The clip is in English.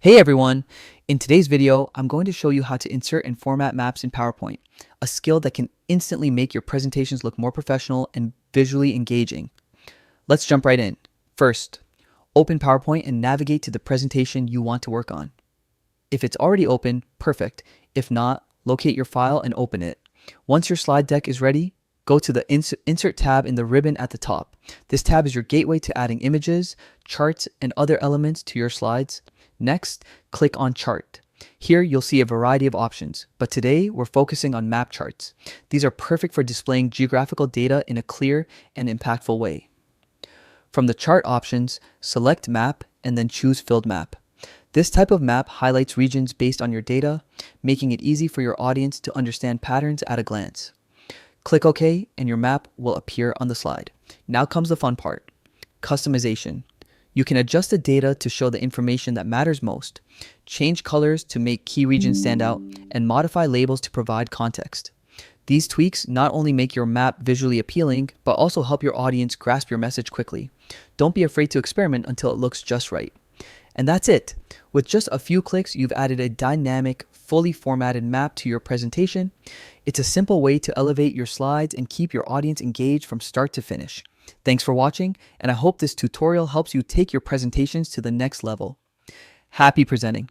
Hey everyone! In today's video, I'm going to show you how to insert and format maps in PowerPoint, a skill that can instantly make your presentations look more professional and visually engaging. Let's jump right in. First, open PowerPoint and navigate to the presentation you want to work on. If it's already open, perfect. If not, locate your file and open it. Once your slide deck is ready, go to the Insert tab in the ribbon at the top. This tab is your gateway to adding images, charts, and other elements to your slides. Next, click on Chart. Here you'll see a variety of options, but today we're focusing on map charts. These are perfect for displaying geographical data in a clear and impactful way. From the chart options, select Map and then choose Filled Map. This type of map highlights regions based on your data, making it easy for your audience to understand patterns at a glance. Click OK and your map will appear on the slide. Now comes the fun part, customization. You can adjust the data to show the information that matters most, change colors to make key regions stand out, and modify labels to provide context. These tweaks not only make your map visually appealing, but also help your audience grasp your message quickly. Don't be afraid to experiment until it looks just right. And that's it. With just a few clicks, you've added a dynamic, fully formatted map to your presentation. It's a simple way to elevate your slides and keep your audience engaged from start to finish. Thanks for watching, and I hope this tutorial helps you take your presentations to the next level. Happy presenting!